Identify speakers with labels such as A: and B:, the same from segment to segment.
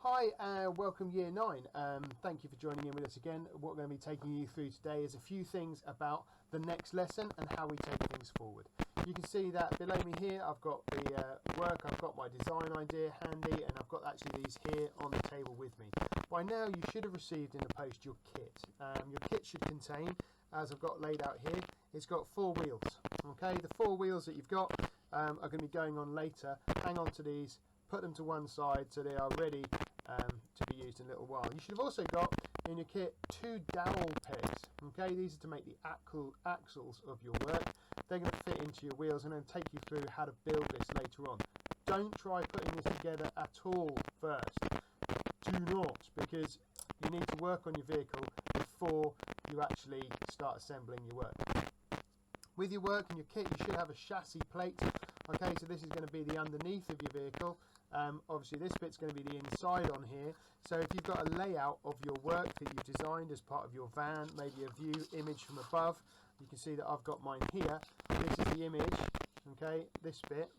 A: Hi, welcome Year 9. Thank you for joining in with us again. What we're going to be taking you through today is a few things about the next lesson and how we take things forward. You can see that below me here I've got the work, I've got my design idea handy, and I've got actually these here on the table with me. By now you should have received in the post your kit. Your kit should contain, as I've got laid out here, it's got 4 wheels. Okay, the 4 wheels that you've got are going to be going on later. Hang on to these, put them to one side so they are ready to be used in a little while. You should have also got in your kit 2 dowel pegs. Okay, these are to make the axles of your work. They're going to fit into your wheels and then take you through how to build this later on. Don't try putting this together at all first. Do not, because you need to work on your vehicle before you actually start assembling your work. With your work and your kit, you should have a chassis plate. Okay, so this is going to be the underneath of your vehicle. Obviously this bit's going to be the inside on here. So if you've got a layout of your work that you've designed as part of your van, maybe a view image from above, you can see that I've got mine here. This is the image, okay, this bit,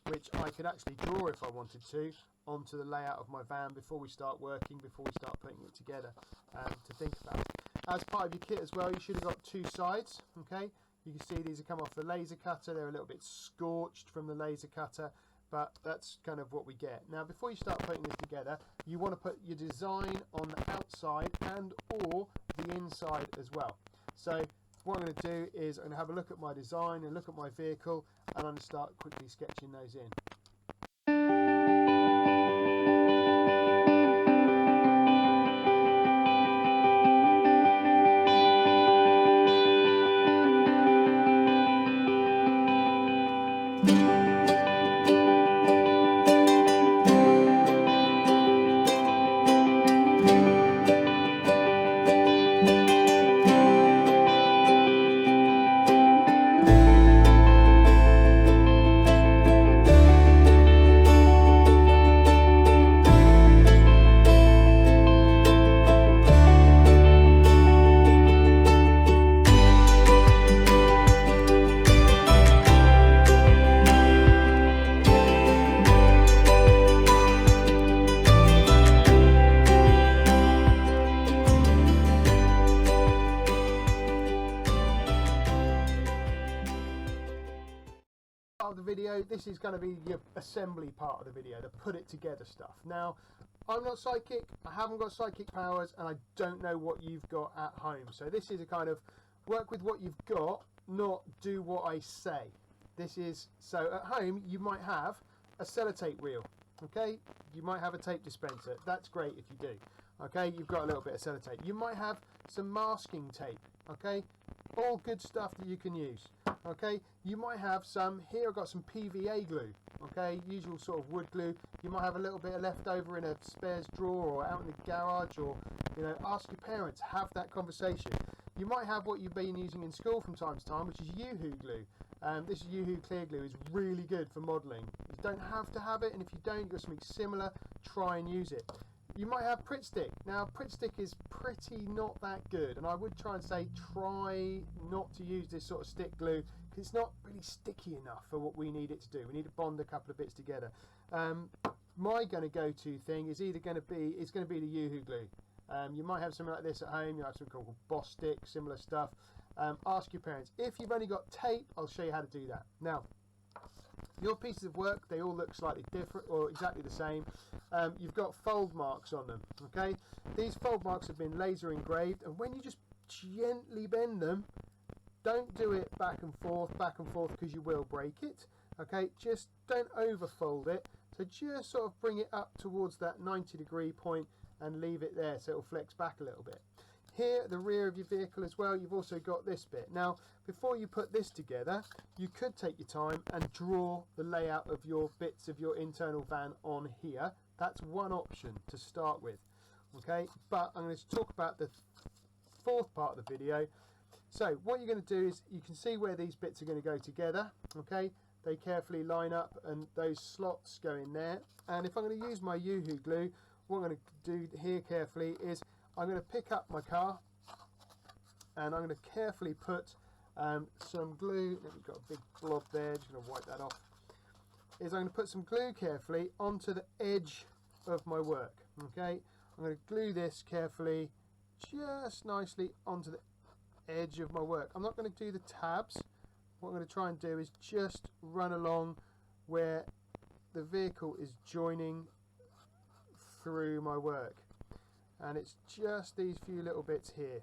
A: which I could actually draw if I wanted to onto the layout of my van before we start working, before we start putting it together, to think about. As part of your kit as well, you should have got 2 sides, okay. You can see these have come off the laser cutter. They're a little bit scorched from the laser cutter, but that's kind of what we get. Now, before you start putting this together, you want to put your design on the outside and or the inside as well. So what I'm going to do is I'm going to have a look at my design and look at my vehicle, and I'm going to start quickly sketching those in. Of the video, this is going to be your assembly part of the video, the put it together stuff. Now, I'm not psychic, I haven't got psychic powers, and I don't know what you've got at home. So this is a kind of work with what you've got, not do what I say. This is, so at home you might have a sellotape reel, okay? You might have a tape dispenser. That's great if you do. Okay, you've got a little bit of sellotape. You might have some masking tape, okay? All good stuff that you can use. Okay, you might have some, here I've got some PVA glue, okay, usual sort of wood glue. You might have a little bit of left over in a spares drawer or out in the garage, or, you know, ask your parents, have that conversation. You might have what you've been using in school from time to time, which is Yoo-hoo glue. This Yoo-hoo clear glue is really good for modelling. You don't have to have it, and if you don't, you've got something similar, try and use it. You might have Pritt Stick. Now, Pritt Stick is pretty not that good, and I would try and say try not to use this sort of stick glue because it's not really sticky enough for what we need it to do. We need to bond a couple of bits together. My go-to thing is either going to be the Yoo-hoo glue. You might have something like this at home. You have something called Boss Stick, similar stuff. Ask your parents. If you've only got tape, I'll show you how to do that. Now, your pieces of work, they all look slightly different or exactly the same. You've got fold marks on them, okay? These fold marks have been laser engraved, and when you just gently bend them, don't do it back and forth, because you will break it, okay? Just don't overfold it. So just sort of bring it up towards that 90-degree point and leave it there so it'll flex back a little bit. Here at the rear of your vehicle as well, you've also got this bit. Now, before you put this together, you could take your time and draw the layout of your bits of your internal van on here. That's one option to start with, okay? But I'm going to talk about the 4th part of the video. So what you're going to do is, you can see where these bits are going to go together, okay? They carefully line up and those slots go in there. And if I'm going to use my Yoo-hoo glue, what I'm going to do here carefully is I'm going to pick up my car and I'm going to carefully put some glue. We've got a big blob there, just going to wipe that off. I'm going to put some glue carefully onto the edge of my work. Okay, I'm going to glue this carefully just nicely onto the edge of my work. I'm not going to do the tabs. What I'm going to try and do is just run along where the vehicle is joining through my work, and it's just these few little bits here.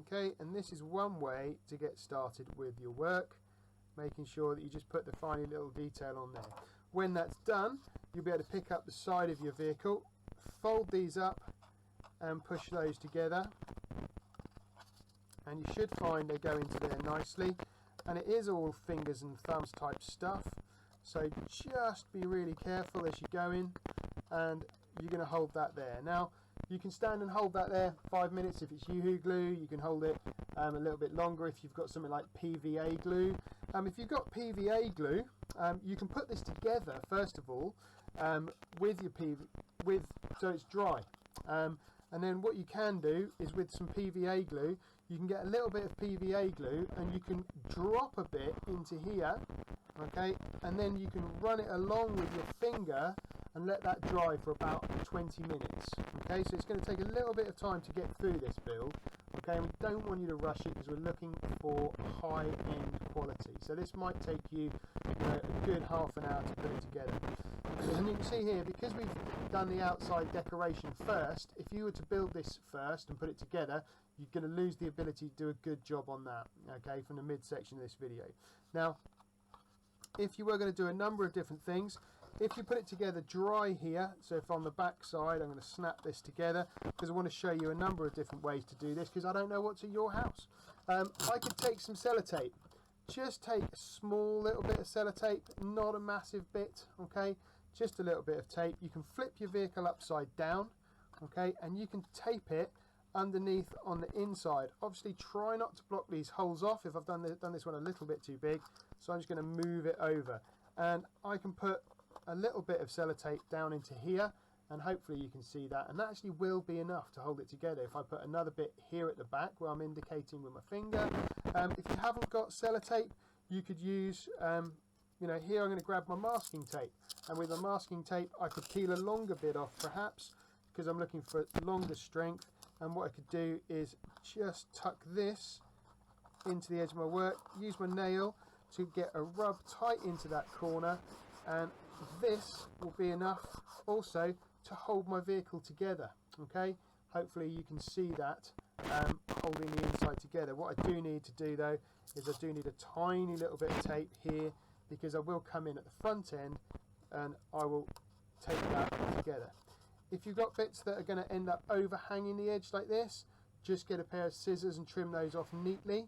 A: Okay, and this is one way to get started with your work, making sure that you just put the tiny little detail on there. When that's done, you'll be able to pick up the side of your vehicle, fold these up and push those together, and you should find they go into there nicely. And it is all fingers and thumbs type stuff, so just be really careful as you go in, and you're going to hold that there. Now you can stand and hold that there 5 minutes if it's UHU glue. You can hold it a little bit longer if you've got something like PVA glue. If you've got PVA glue, you can put this together first of all with your so it's dry, and then what you can do is with some PVA glue, you can get a little bit of PVA glue and you can drop a bit into here, okay, and then you can run it along with your finger and let that dry for about 20 minutes. Okay, so it's going to take a little bit of time to get through this build. Okay, and we don't want you to rush it because we're looking for high-end quality. So this might take you, a good half an hour to put it together. And you can see here, because we've done the outside decoration first, if you were to build this first and put it together, you're going to lose the ability to do a good job on that, okay, from the midsection of this video. Now, if you were going to do a number of different things, if you put it together dry here, so if on the back side, I'm going to snap this together because I want to show you a number of different ways to do this because I don't know what's at your house. I could take some sellotape. Just take a small little bit of sellotape, not a massive bit, okay, just a little bit of tape. You can flip your vehicle upside down, okay, and you can tape it underneath on the inside. Obviously try not to block these holes off. If I've done this one a little bit too big, so I'm just going to move it over, and I can put a little bit of sellotape down into here, and hopefully you can see that, and that actually will be enough to hold it together. If I put another bit here at the back where I'm indicating with my finger, if you haven't got sellotape, you could use here I'm going to grab my masking tape, and with the masking tape I could peel a longer bit off perhaps because I'm looking for longer strength, and what I could do is just tuck this into the edge of my work, use my nail to get a rub tight into that corner, and this will be enough also to hold my vehicle together. Okay, hopefully you can see that holding the inside together. What I do need to do though is I do need a tiny little bit of tape here because I will come in at the front end and I will tape that together. If you've got bits that are going to end up overhanging the edge like this, just get a pair of scissors and trim those off neatly,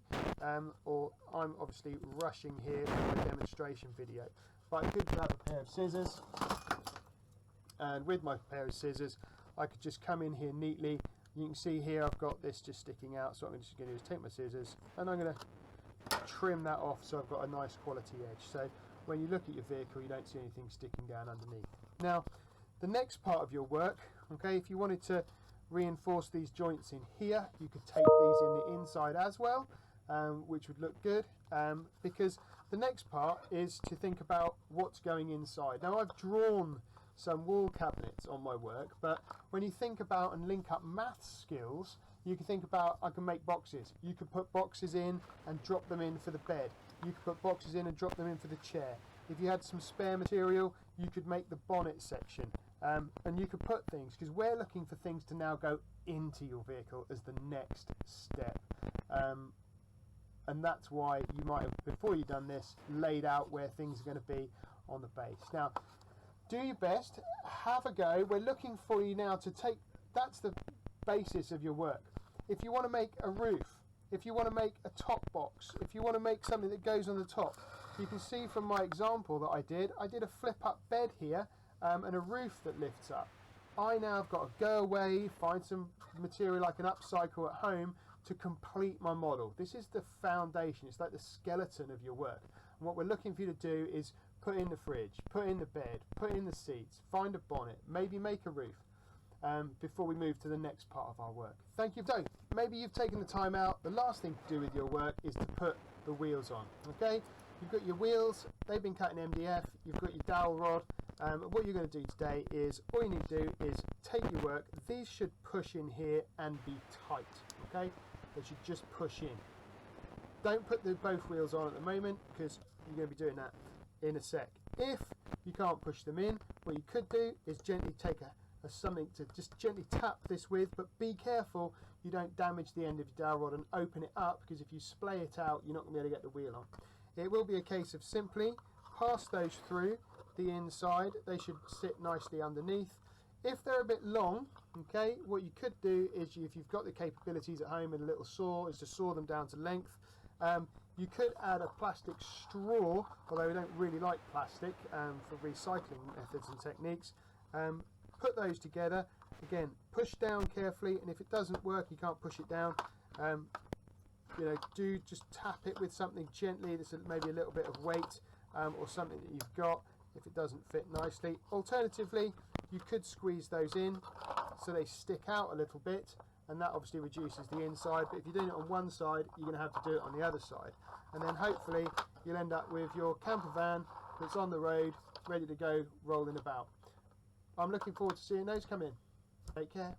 A: or I'm obviously rushing here for a demonstration video, but I could grab a pair of scissors, and with my pair of scissors I could just come in here neatly. You can see here I've got this just sticking out, so what I'm just going to do is take my scissors and I'm going to trim that off so I've got a nice quality edge, so when you look at your vehicle you don't see anything sticking down underneath. Now the next part of your work, okay, if you wanted to reinforce these joints in here, you could tape these in the inside as well, which would look good, because the next part is to think about what's going inside. Now I've drawn some wall cabinets on my work, but when you think about and link up maths skills, you can think about, I can make boxes. You could put boxes in and drop them in for the bed. You could put boxes in and drop them in for the chair. If you had some spare material, you could make the bonnet section. And you could put things, because we're looking for things to now go into your vehicle as the next step. And that's why you might have, before you've done this, laid out where things are going to be on the base. Now, do your best, have a go. We're looking for you now to take, that's the basis of your work. If you want to make a roof, if you want to make a top box, if you want to make something that goes on the top, you can see from my example that I did a flip up bed here, and a roof that lifts up. I now have got to go away, find some material I can upcycle at home to complete my model. This is the foundation, it's like the skeleton of your work. And what we're looking for you to do is put in the fridge, put in the bed, put in the seats, find a bonnet, maybe make a roof, before we move to the next part of our work. Thank you. So maybe you've taken the time out. The last thing to do with your work is to put the wheels on, okay? You've got your wheels, they've been cut in MDF, you've got your dowel rod, What you're going to do today is, all you need to do is take your work. These should push in here and be tight, okay? They should just push in. Don't put both wheels on at the moment, because you're going to be doing that in a sec. If you can't push them in, what you could do is gently take something to just gently tap this with, but be careful you don't damage the end of your dowel rod and open it up, because if you splay it out, you're not going to be able to get the wheel on. It will be a case of simply pass those through the inside. They should sit nicely underneath. If they're a bit long, okay, what you could do is, if you've got the capabilities at home and a little saw, is to saw them down to length. You could add a plastic straw, although we don't really like plastic for recycling methods and techniques. Put those together. Again, push down carefully, and if it doesn't work, you can't push it down. You know, do just tap it with something gently. There's maybe a little bit of weight or something that you've got if it doesn't fit nicely. Alternatively, you could squeeze those in so they stick out a little bit, and that obviously reduces the inside. But if you're doing it on one side, you're going to have to do it on the other side, and then hopefully you'll end up with your camper van that's on the road, ready to go, rolling about. I'm looking forward to seeing those come in. Take care.